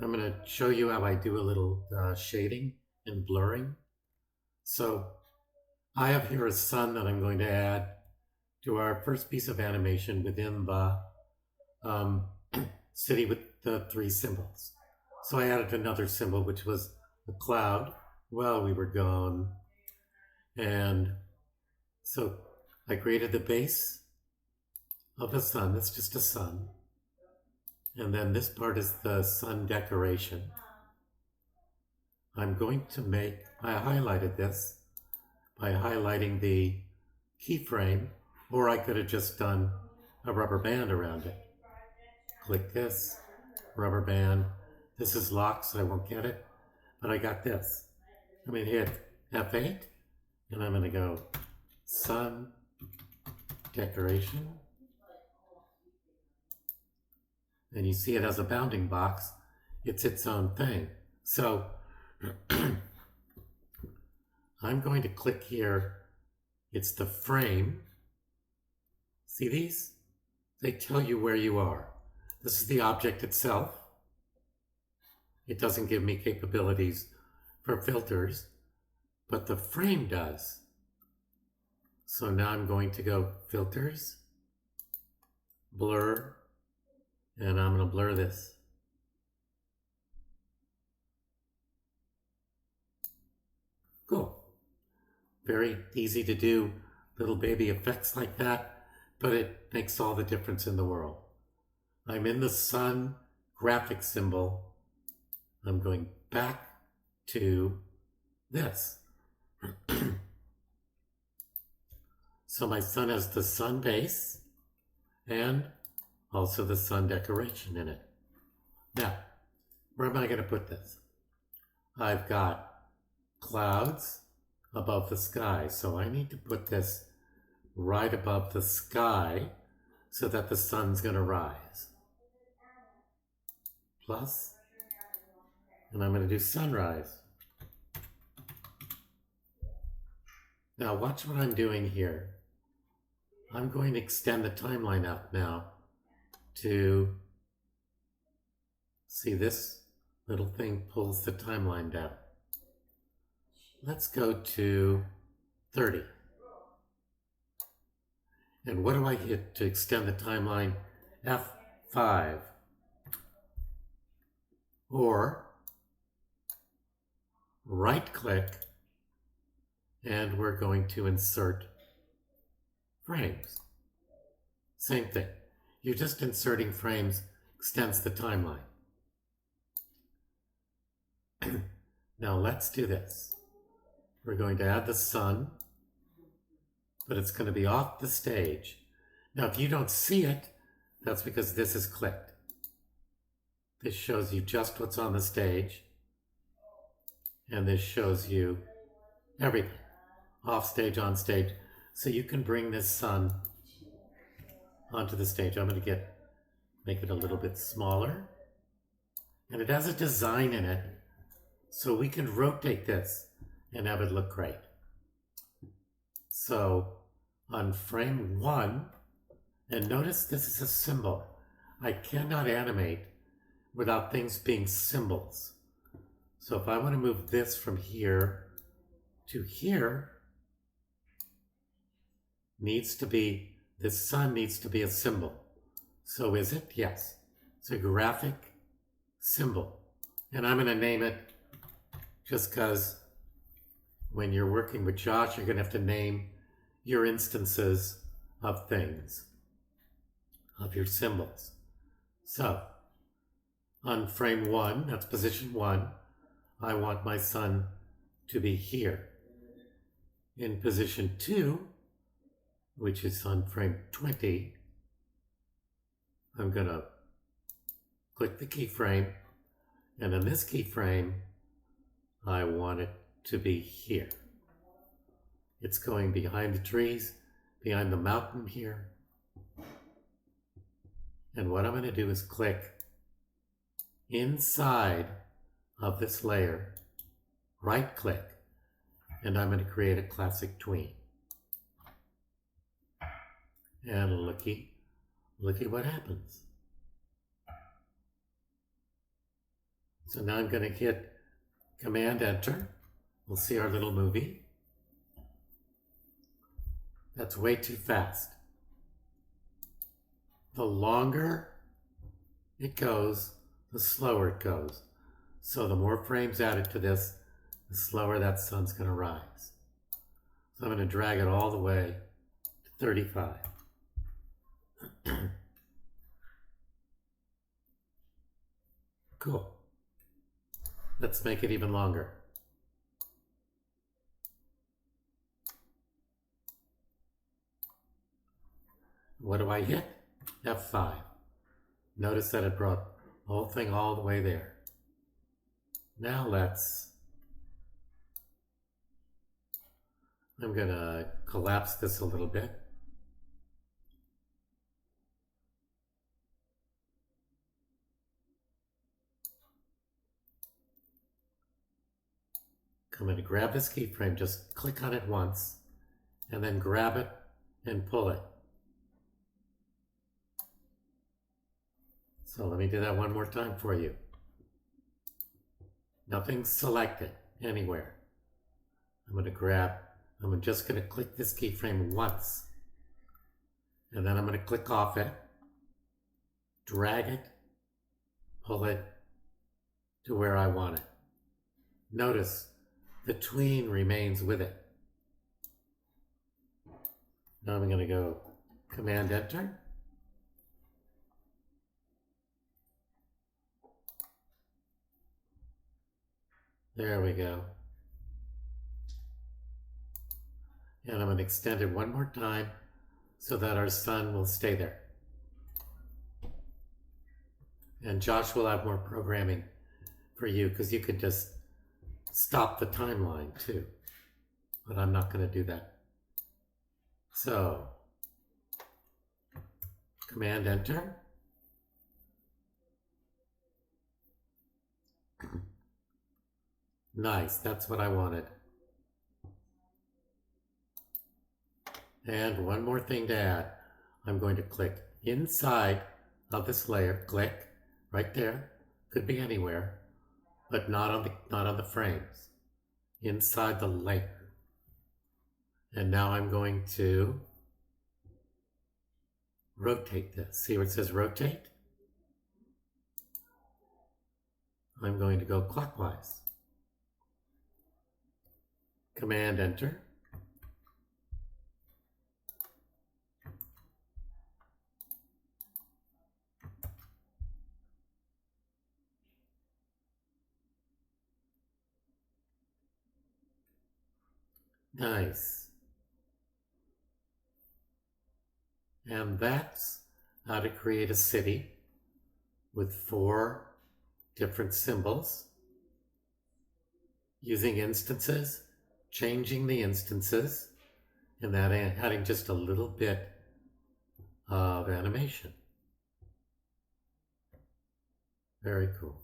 I'm going to show you how I do a little shading and blurring. So I have here a sun that I'm going to add to our first piece of animation within the um, city with the three symbols. So I added another symbol, which was a cloud while we were gone. And so I created the base of the sun. That's just a sun. And then this part is the sun decoration. I'm going to I highlighted this by highlighting the keyframe, or I could have just done a rubber band around it. Click this, rubber band. This is locked, so I won't get it, but I got this. I'm going to hit F8, and I'm going to go sun decoration. And you see it has a bounding box. It's its own thing. So I'm going to click here. It's the frame. See these? They tell you where you are. This is the object itself. It doesn't give me capabilities for filters, but the frame does. So now I'm going to go filters, blur, and I'm going to blur this. Cool. Very easy to do little baby effects like that, but it makes all the difference in the world. I'm in the sun graphic symbol. I'm going back to this. So my sun has the sun base and also the sun decoration in it. Now, where am I going to put this? I've got clouds above the sky, so I need to put this right above the sky so that the sun's going to rise. Plus, and I'm going to do sunrise. Now watch what I'm doing here. I'm going to extend the timeline out now to see this little thing pulls the timeline down. Let's go to 30. And what do I hit to extend the timeline? F5. Or right click and we're going to insert frames. Same thing. You're just inserting frames, extends the timeline. Now let's do this. We're going to add the sun, but it's going to be off the stage. Now if you don't see it, that's because this is clicked. This shows you just what's on the stage, and this shows you everything, off stage, on stage. So you can bring this sun onto the stage. I'm going to make it a little bit smaller. And it has a design in it, so we can rotate this and have it look great. So on frame 1, and notice this is a symbol. I cannot animate without things being symbols. So if I want to move this from here to here, this sun needs to be a symbol. So is it? Yes. It's a graphic symbol. And I'm going to name it just because when you're working with Josh, you're going to have to name your instances of things, of your symbols. So on frame 1, that's position 1, I want my sun to be here. In position 2, which is on frame 20, I'm going to click the keyframe, and on this keyframe, I want it to be here. It's going behind the trees, behind the mountain here. And what I'm going to do is click inside of this layer, right click, and I'm going to create a classic tween. And looky what happens. So now I'm going to hit Command Enter. We'll see our little movie. That's way too fast. The longer it goes, the slower it goes. So the more frames added to this, the slower that sun's going to rise. So I'm going to drag it all the way to 35. Cool. Let's make it even longer. What do I hit? F5. Notice that it brought the whole thing all the way there. Now I'm going to collapse this a little bit. I'm going to grab this keyframe, just click on it once, and then grab it and pull it. So let me do that one more time for you. Nothing's selected anywhere. I'm just going to click this keyframe once, and then I'm going to click off it, drag it, pull it to where I want it. Notice the tween remains with it. Now I'm going to go Command Enter. There we go. And I'm going to extend it one more time so that our sun will stay there. And Josh will have more programming for you because you could just stop the timeline too. But I'm not going to do that. So, Command Enter. Nice, that's what I wanted. And one more thing to add. I'm going to click inside of this layer, click right there, could be anywhere, but not on the frames, inside the layer. And now I'm going to rotate this. See where it says rotate? I'm going to go clockwise. Command Enter. Nice. And that's how to create a city with 4 different symbols, using instances, changing the instances, and that adding just a little bit of animation. Very cool.